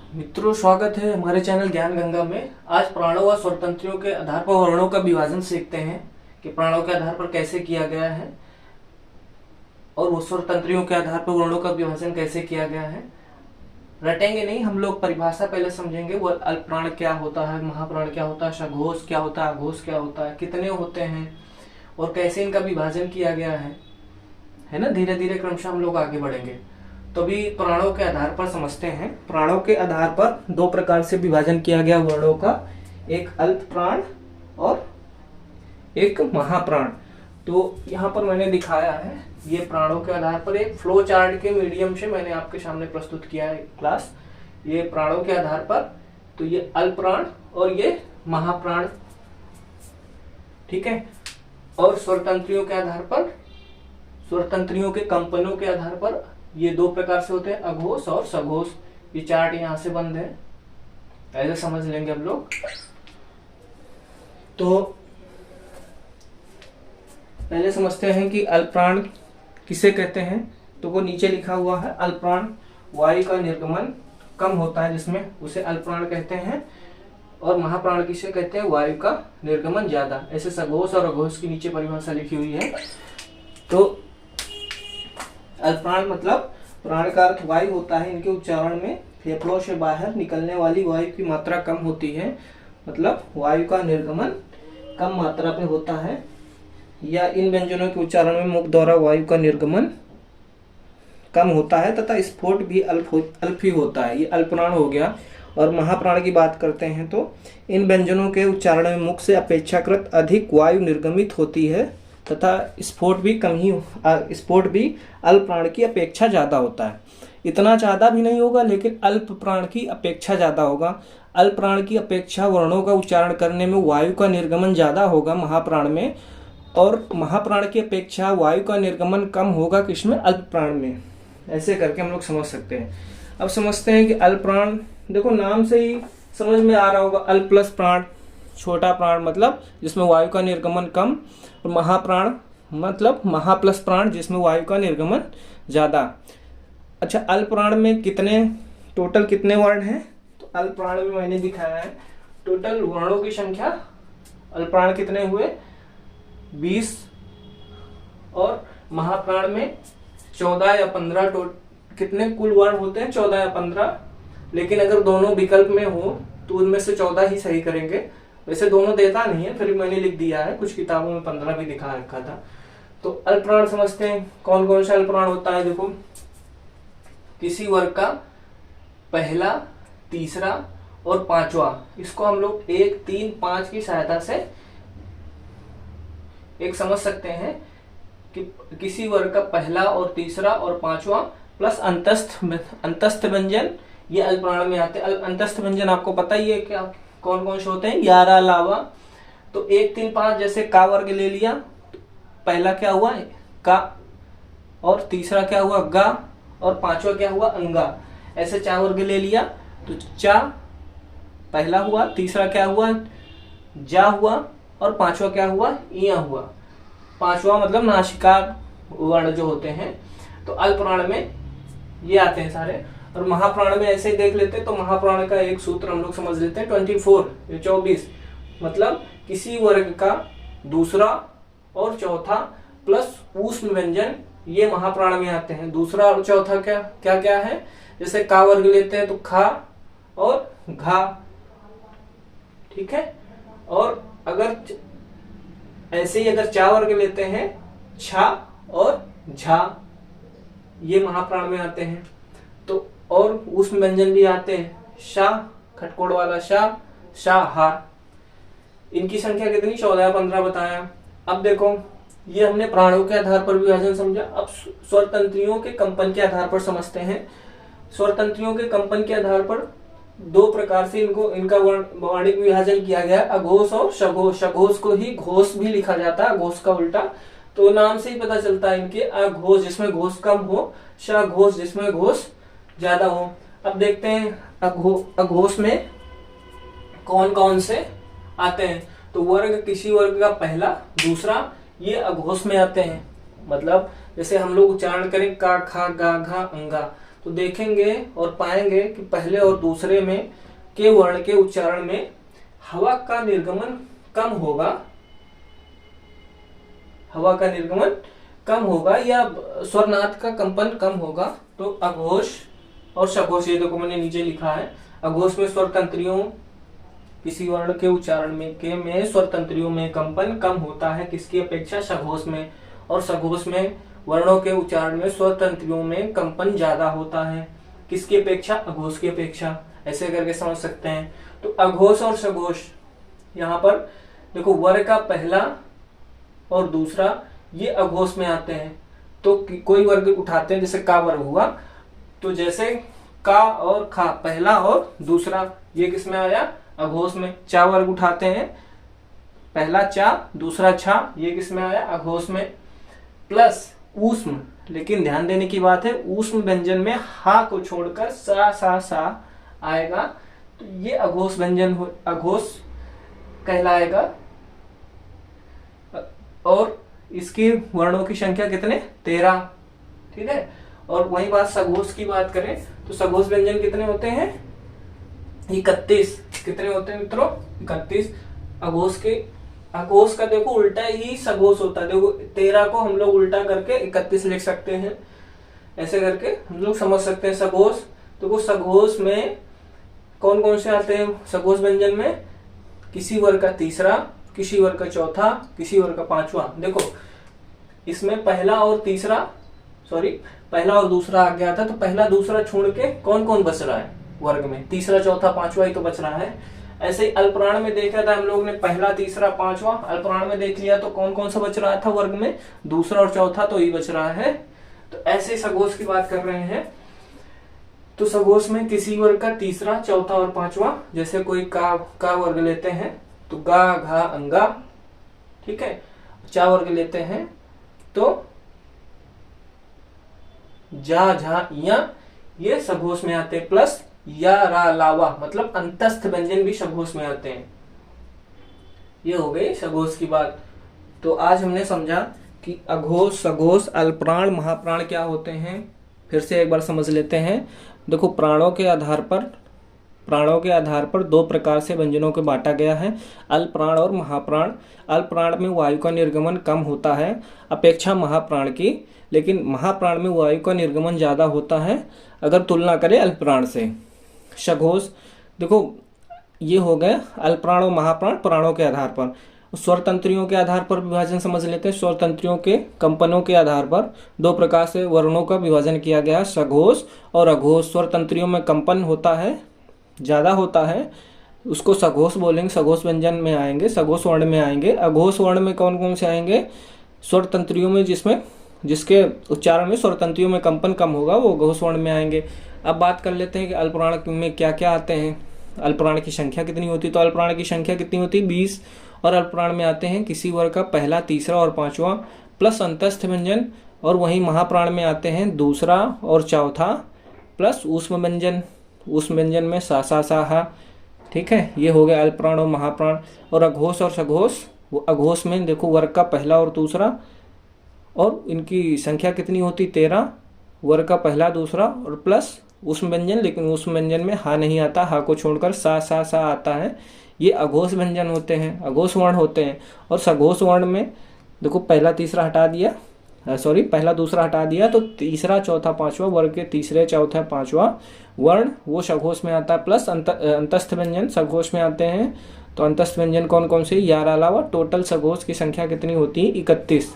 मित्रों, स्वागत है हमारे चैनल ज्ञान गंगा में। आज प्राणों व स्वरतंत्रियों के आधार पर वर्णों का विभाजन सीखते हैं कि प्राणों के आधार पर कैसे किया गया है और वो स्वरतंत्रियों के आधार पर वर्णों का विभाजन कैसे किया गया है। रटेंगे नहीं, हम लोग परिभाषा पहले समझेंगे। वो अल्प प्राण क्या होता है, महाप्राण क्या होता है, सघोष क्या होता है, अघोष क्या होता है, कितने होते हैं और कैसे इनका विभाजन किया गया है ना। धीरे धीरे क्रमशः हम लोग आगे बढ़ेंगे। तो अभी प्राणों के आधार पर समझते हैं। प्राणों के आधार पर दो प्रकार से विभाजन किया गया वर्णों का, एक अल्प प्राण और एक महाप्राण। तो यहाँ पर मैंने दिखाया है, ये प्राणों के आधार पर एक फ्लो चार्ट के मीडियम से मैंने आपके सामने प्रस्तुत किया है क्लास। ये प्राणों के आधार पर, तो ये अल्प प्राण और ये महाप्राण, ठीक है। और स्वरतंत्रियों के आधार पर, स्वरतंत्रियों के कंपनों के आधार पर ये दो प्रकार से होते हैं, अघोष और सघोष। ये चार्ट यहां से बंद है, ऐसे समझ लेंगे हम लोग। तो पहले समझते हैं कि अल्पप्राण किसे कहते हैं। तो वो नीचे लिखा हुआ है, अल्पप्राण वायु का निर्गमन कम होता है जिसमें, उसे अल्पप्राण कहते हैं। और महाप्राण किसे कहते हैं, वायु का निर्गमन ज्यादा। ऐसे सघोष और अघोष की नीचे परिभाषा लिखी हुई है। तो अल्पप्राण मतलब प्राण का अर्थ वायु होता है। इनके उच्चारण में फेफड़ों से बाहर निकलने वाली वायु की मात्रा कम होती है, मतलब वायु का निर्गमन कम मात्रा पे होता है। या इन व्यंजनों के उच्चारण में मुख द्वारा वायु का निर्गमन कम होता है तथा स्फोट भी अल्प ही होता है। ये अल्पप्राण हो गया। और महाप्राण की बात करते हैं तो इन व्यंजनों के उच्चारण में मुख से अपेक्षाकृत अधिक वायु निर्गमित होती है तथा स्फोट भी अल्प प्राण की अपेक्षा ज्यादा होता है। इतना ज्यादा भी नहीं होगा, लेकिन अल्प प्राण की अपेक्षा ज्यादा होगा। अल्प प्राण की अपेक्षा वर्णों का उच्चारण करने में वायु का निर्गमन ज्यादा होगा महाप्राण में, और महाप्राण की अपेक्षा वायु का निर्गमन कम होगा किसमें, अल्प प्राण में। ऐसे करके हम लोग समझ सकते हैं। अब समझते हैं कि अल्प प्राण, देखो नाम से ही समझ में आ रहा होगा, अल्प प्लस प्राण, छोटा प्राण मतलब जिसमें वायु का निर्गमन कम, और महाप्राण मतलब महा प्लस प्राण जिसमें वायु का निर्गमन ज्यादा। अच्छा, अल्प प्राण में टोटल कितने वर्ण हैं? तो अल्प प्राण में मैंने दिखाया है टोटल वर्णों की संख्या। अल्प प्राण कितने हुए, 20, और महाप्राण में 14 या 15। कितने कुल वर्ण होते हैं, 14 या 15। लेकिन अगर दोनों विकल्प में हो तो उनमें से 14 ही सही करेंगे। वैसे दोनों देता नहीं है, फिर मैंने लिख दिया है, कुछ किताबों में 15 भी दिखा रखा था। तो अल्पप्राण समझते हैं, कौन कौन सा अल्पप्राण होता है। देखो, किसी वर्ग का पहला, तीसरा और पांचवा, इसको हम लोग 1, 3, 5 की सहायता से एक समझ सकते हैं कि किसी वर्ग का पहला और तीसरा और पांचवा प्लस अंतस्थ व्यंजन, ये अल्पप्राण में आते हैं। अंतस्थ व्यंजन आपको पता ही है क्या कौन कौन से होते हैं, 11 अलावा। तो 1, 3, 5 जैसे का वर्ग ले लिया, पहला क्या हुआ का, और तीसरा क्या हुआ गा, और पांचवा क्या हुआ अंगा। ऐसे 4 वर्ग ले लिया तो चा पहला हुआ, तीसरा क्या हुआ जा हुआ, और पांचवा क्या हुआ इया हुआ। पांचवा मतलब नासिका वर्ण जो होते हैं। तो अल्पप्राण में ये आते हैं सारे। और महाप्राण में ऐसे ही देख लेते हैं तो महाप्राण का एक सूत्र हम लोग समझ लेते हैं, 24 मतलब किसी वर्ग का दूसरा और चौथा प्लस ऊष्म व्यंजन, ये महाप्राण में आते हैं। दूसरा और चौथा क्या क्या क्या है, जैसे का वर्ग लेते हैं तो खा और घा, ठीक है। और अगर ऐसे ही अगर चा वर्ग लेते हैं, छा और झा, ये महाप्राण में आते हैं। तो और उसमें व्यंजन भी आते हैं, शाह खटकोड़ वाला शाह हा। इनकी संख्या कितनी, 14 या 15 बताया। अब देखो, ये हमने प्राणों के आधार पर विभाजन समझा। अब स्वरतंत्रियों के कंपन के आधार पर समझते हैं। स्वरतंत्रियों के कंपन के आधार पर दो प्रकार से इनका वर्णिक विभाजन किया गया, अघोष और सघोष। सघोष को ही घोष भी लिखा जाता है, घोष का उल्टा। तो नाम से ही पता चलता है इनके, अघोष जिसमें घोष कम हो, सघोष जिसमें घोष ज्यादा हो। अब देखते हैं अघोष में कौन कौन से आते हैं। तो वर्ग, किसी वर्ग का पहला, दूसरा, ये अघोष में आते हैं। मतलब जैसे हम लोग उच्चारण करें का, खा, गा, घा, अंगा, तो तो देखेंगे और पाएंगे कि पहले और दूसरे में के वर्ण के उच्चारण में हवा का निर्गमन कम होगा, हवा का निर्गमन कम होगा या स्वरनाद का कंपन कम होगा। तो अघोष और सघोष, ये देखो मैंने नीचे लिखा है, अघोष में स्वर तंत्रियों किसी वर्ण के उच्चारण में स्वर तंत्रियों में कंपन कम होता है किसकी अपेक्षा, सघोष में। और सघोष में वर्णों के उच्चारण में स्वर तंत्रियों में कंपन ज्यादा होता है किसकी अपेक्षा, अघोष की अपेक्षा। ऐसे करके समझ सकते हैं। तो अघोष और सघोष, यहाँ पर देखो वर्ग का पहला और दूसरा ये अघोष में आते हैं। तो कोई वर्ग उठाते हैं, जैसे का वर्ग हुआ, तो जैसे का और खा पहला और दूसरा ये किस में आया, अघोष में। चा वर्ग उठाते हैं, पहला चा दूसरा छा, ये किस में आया, अघोष में। प्लस ऊष्म, लेकिन ध्यान देने की बात है ऊष्म व्यंजन में हा को छोड़कर सा आएगा, तो ये अघोष व्यंजन अघोष कहलाएगा। और इसकी वर्णों की संख्या कितने, 13, ठीक है। और वही बात सघोष की बात करें तो सघोष व्यंजन कितने होते हैं, 31। कितने होते हैं मित्रों, 31। अघोष का देखो उल्टा ही सघोष होता है। देखो 13 को हम लोग उल्टा करके 31 लिख सकते हैं, ऐसे करके हम लोग समझ सकते हैं सघोष। तो वो सघोष में कौन कौन से आते हैं, सघोष व्यंजन में किसी वर्ग का तीसरा, किसी वर्ग का चौथा, किसी वर्ग का पांचवा। देखो इसमें पहला और दूसरा आ गया था, तो पहला दूसरा छोड़ के कौन कौन बच रहा है वर्ग में, तीसरा चौथा पांचवा ही तो बच रहा है। ऐसे ही अल्पप्राण में देखा था हम लोग ने, पहला तीसरा पांचवा, अल्पप्राण में देख लिया तो कौन कौन सा बच रहा था वर्ग में, दूसरा और चौथा तो ही बच रहा है। तो ऐसे सघोष की बात कर रहे हैं। तो सघोष में किसी वर्ग का तीसरा, चौथा और पांचवा, जैसे कोई का वर्ग लेते हैं तो गा घा अंगा, ठीक है। चा वर्ग लेते हैं तो जा झा इया, ये सघोष में आते हैं। प्लस या रा लावा, मतलब अंतस्थ व्यंजन भी सघोष में आते हैं। ये हो गई सघोष की बात। तो आज हमने समझा कि अघोष, सघोष, अल्पप्राण, महाप्राण क्या होते हैं। फिर से एक बार समझ लेते हैं। देखो प्राणों के आधार पर दो प्रकार से व्यंजनों को बांटा गया है, अल्पप्राण और महाप्राण। अल्पप्राण में वायु का निर्गमन कम होता है अपेक्षा महाप्राण की, लेकिन महाप्राण में वायु का निर्गमन ज्यादा होता है अगर तुलना करें अल्पप्राण से। सघोष, देखो ये हो गए अल्पप्राण और महाप्राण प्राणों के आधार पर। स्वर तंत्रियों के आधार पर विभाजन समझ लेते हैं। स्वर तंत्रियों के कंपनों के आधार पर दो प्रकार से वर्णों का विभाजन किया गया, सघोष और अघोष। स्वर तंत्रियों में कंपन होता है, ज्यादा होता है, उसको सघोष बोलेंगे, सघोष व्यंजन में आएंगे, सघोष वर्ण में आएंगे। अघोष वर्ण में कौन कौन से आएंगे, स्वर तंत्रियों में जिसके उच्चारण में स्वर तंत्रियों में कंपन कम होगा वो अघोष वर्ण में आएंगे। अब बात कर लेते हैं कि अल्पप्राण में क्या क्या आते हैं, अल्पप्राण की संख्या कितनी होती है। तो अल्पप्राण की संख्या कितनी होती है, 20। और अल्पप्राण में आते हैं किसी वर्ग का पहला, तीसरा और पांचवा, प्लस अंतस्थ व्यंजन। और वहीं महाप्राण में आते हैं दूसरा और चौथा, प्लस ऊष्म व्यंजन। ऊष्म व्यंजन में सा हा, ठीक है। ये हो गया अल्पप्राण और महाप्राण। और अघोष और सघोष, वो अघोष में देखो वर्ग का पहला और दूसरा, और इनकी संख्या कितनी होती, 13, वर्ग का पहला दूसरा और प्लस ऊष्म व्यंजन, लेकिन ऊष्म व्यंजन में हा नहीं आता, हा को छोड़कर सा आता है। ये अघोष व्यंजन होते हैं, अघोष वर्ण होते हैं। और सघोष वर्ण में देखो पहला दूसरा हटा दिया तो तीसरा चौथा पांचवा, वर्ग के तीसरे चौथा पांचवा वर्ण वो सघोष में आता है। प्लस अंतस्थ व्यंजन सघोष में आते हैं। तो अंतस्थ व्यंजन कौन कौन से, 11 अलावा टोटल सघोष की संख्या कितनी होती है, 31।